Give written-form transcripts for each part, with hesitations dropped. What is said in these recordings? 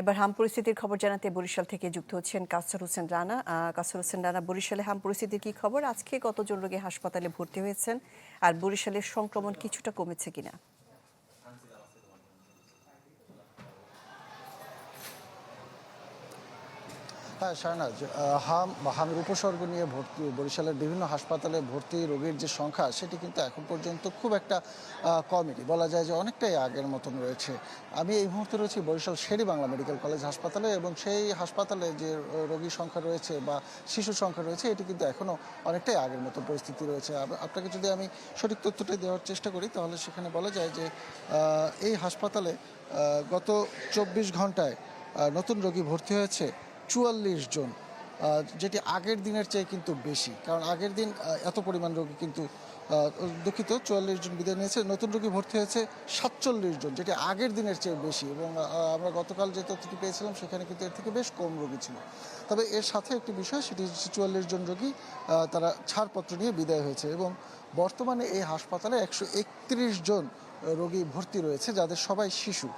এবার হাম পরিস্থিতির খবর জানাতে বরিশাল থেকে যুক্ত হচ্ছেন কাউসার হোসেন রানা। কাউসার হোসেন রানা, বরিশালে হাম পরিস্থিতির কি খবর? আজকে কতজন রোগী হাসপাতালে ভর্তি হয়েছেন, আর বরিশালের সংক্রমণ কিছুটা কমেছে কিনা? হ্যাঁ শাহনাজ, হামের উপসর্গ নিয়ে ভর্তি বরিশালের বিভিন্ন হাসপাতালে ভর্তি রোগীর যে সংখ্যা সেটি কিন্তু এখন পর্যন্ত খুব একটা কমেনি, বলা যায় যে অনেকটাই আগের মতন রয়েছে। আমি এই মুহূর্তে রয়েছি বরিশাল শের-ই-বাংলা মেডিকেল কলেজ হাসপাতালে, এবং সেই হাসপাতালে যে রোগীর সংখ্যা রয়েছে বা শিশুর সংখ্যা রয়েছে এটি কিন্তু এখনও অনেকটাই আগের মতো পরিস্থিতি রয়েছে। আপনাকে যদি আমি সঠিক তথ্যটা দেওয়ার চেষ্টা করি তাহলে সেখানে বলা যায় যে এই হাসপাতালে গত ২৪ ঘন্টায় নতুন রোগী ভর্তি হয়েছে ৪৪ জন, যেটি আগের দিনের চেয়ে কিন্তু বেশি, কারণ আগের দিন এত পরিমাণ রোগী কিন্তু দুঃখিত ৪৪ জন বিদায় নিয়েছে, নতুন রোগী ভর্তি হয়েছে ৪৭ জন, যেটি আগের দিনের চেয়ে বেশি। এবং আমরা গতকাল যে তথ্যটি পেয়েছিলাম সেখানে কিন্তু এর থেকে বেশ কম রোগী ছিল। তবে এর সাথে একটি বিষয়, সেটি হচ্ছে ৪৪ জন রোগী তারা ছাড়পত্র নিয়ে বিদায় হয়েছে, এবং বর্তমানে এই হাসপাতালে ১৩১ জন রোগী ভর্তি রয়েছে, যাদের সবাই শিশু।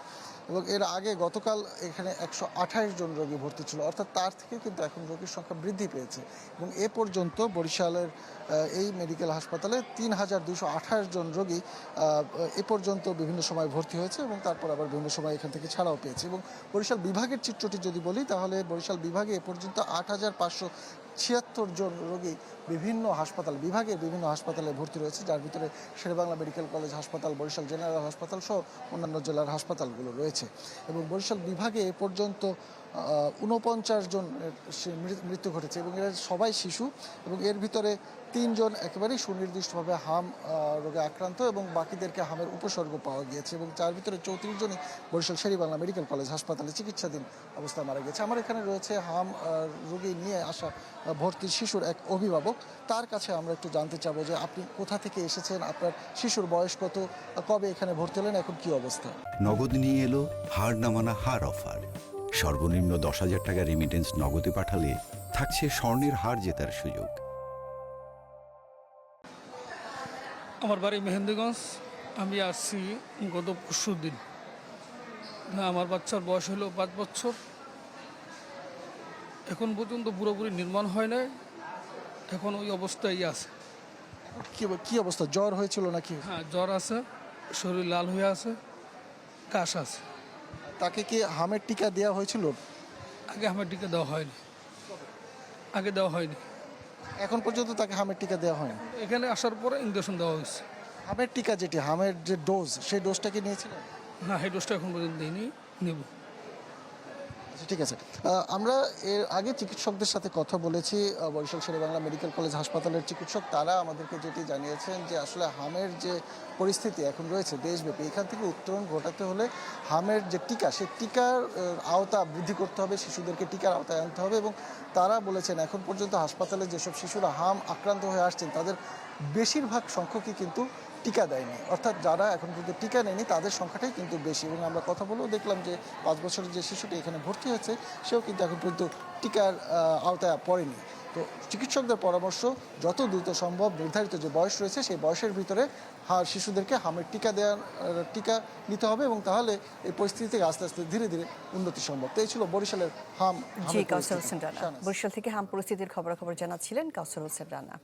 এবং এর আগে গতকাল এখানে ১২৮ জন রোগী ভর্তি ছিল, অর্থাৎ তার থেকে কিন্তু এখন রোগীর সংখ্যা বৃদ্ধি পেয়েছে। এবং এ পর্যন্ত বরিশালের এই মেডিকেল হাসপাতালে ৩,২২৮ জন রোগী এ পর্যন্ত বিভিন্ন সময় ভর্তি হয়েছে, এবং তারপর আবার বিভিন্ন সময় এখান থেকে ছাড়াও পেয়েছে। এবং বরিশাল বিভাগের চিত্রটি যদি বলি তাহলে বরিশাল বিভাগে এ পর্যন্ত ৮,৫৭৬ জন রোগী বিভিন্ন হাসপাতালে ভর্তি রয়েছে, যার ভিতরে শেরেবাংলা মেডিকেল কলেজ হাসপাতাল, বরিশাল জেনারেল হাসপাতাল সহ অন্যান্য জেলার হাসপাতালগুলো রয়েছে। এবং বরিশাল বিভাগে এ পর্যন্ত ৪৯ জন মৃত্যু ঘটেছে, এবং এরা সবাই শিশু, এবং এর ভিতরে ৩ জন একেবারেই সুনির্দিষ্টভাবে হাম রোগে আক্রান্ত, এবং বাকিদেরকে হামের উপসর্গ পাওয়া গিয়েছে, এবং যার ভিতরে ৩৪ জনই বরিশাল শের-ই-বাংলা মেডিকেল কলেজ হাসপাতালে চিকিৎসাধীন অবস্থায় মারা গেছে। আমার এখানে রয়েছে হাম রোগী নিয়ে আসা ভর্তি শিশুর এক অভিভাবক, তার কাছে আমরা একটু জানতে চাবো যে আপনি কোথা থেকে এসেছেন, আপনার শিশুর বয়স কত, কবে এখানে ভর্তি হলেন, এখন কি অবস্থা? নগদ নিয়ে এলো হার নামানা হার অফার। সর্বনিম্ন ১০,০০০ টাকা রেমিটেন্স নগদে পাঠালে থাকছে স্বর্ণের হার জেতার সুযোগ। আমার বাড়ি মেহেন্দিগঞ্জ। আমি আসছি গত পরশু দিন। আমার বাচ্চার বয়স হলো ৫ বছর। এখন পর্যন্ত পুরোপুরি নির্মাণ হয় নাই, এখন ওই অবস্থায় আছে। কি অবস্থা, জ্বর হয়েছিল নাকি? হ্যাঁ, জ্বর আছে, শরীর লাল হয়ে আছে, কাশ আছে। তাকে কি হামের টিকা দেওয়া হয়েছিল? আগে আমার টিকা দেওয়া হয়নি, এখন পর্যন্ত তাকে হামের টিকা দেওয়া হয়নি। এখানে আসার পরে ইঞ্জেকশন দেওয়া হয়েছে। হামের টিকা যেটি, হামের যে ডোজ, সেই ডোজটা কি নিয়েছিলেন? হ্যাঁ, এই ডোজটা এখন পর্যন্ত দিইনি, নেব। আচ্ছা, ঠিক আছে। আমরা এর আগে চিকিৎসকদের সাথে কথা বলেছি, বরিশাল শের-ই-বাংলা মেডিকেল কলেজ হাসপাতালের চিকিৎসক, তারা আমাদেরকে যেটি জানিয়েছেন যে আসলে হামের যে পরিস্থিতি এখন রয়েছে দেশব্যাপী, এখান থেকে উত্তরণ ঘটাতে হলে হামের যে টিকা, সেই টিকার আওতা বৃদ্ধি করতে হবে, শিশুদেরকে টিকার আওতায় আনতে হবে। এবং তারা বলেছেন এখন পর্যন্ত হাসপাতালে যেসব শিশুরা হাম আক্রান্ত হয়ে আসছেন তাদের বেশিরভাগ সংখ্যকই কিন্তু টিকা দেয়নি, অর্থাৎ যারা এখন পর্যন্ত টিকা নেয়নি তাদের সংখ্যাটাই কিন্তু বেশি। এবং আমরা কথা বলেও দেখলাম যে ৫ বছরের যে শিশুটি এখানে ভর্তি হয়েছে সেও কিন্তু এখন পর্যন্ত টিকার আওতায় পড়েনি। তো চিকিৎসকদের পরামর্শ, যত দ্রুত সম্ভব নির্ধারিত যে বয়স রয়েছে সেই বয়সের ভিতরে শিশুদেরকে হামের টিকা নিতে হবে, এবং তাহলে এই পরিস্থিতি থেকে আস্তে আস্তে ধীরে ধীরে উন্নতি সম্ভব। তো এই ছিল বরিশালের জি, কাউসার হোসেন রানা। বরিশাল থেকে হাম পরিস্থিতির খবরাখবর জানাচ্ছিলেন কাউসার হোসেন রানা।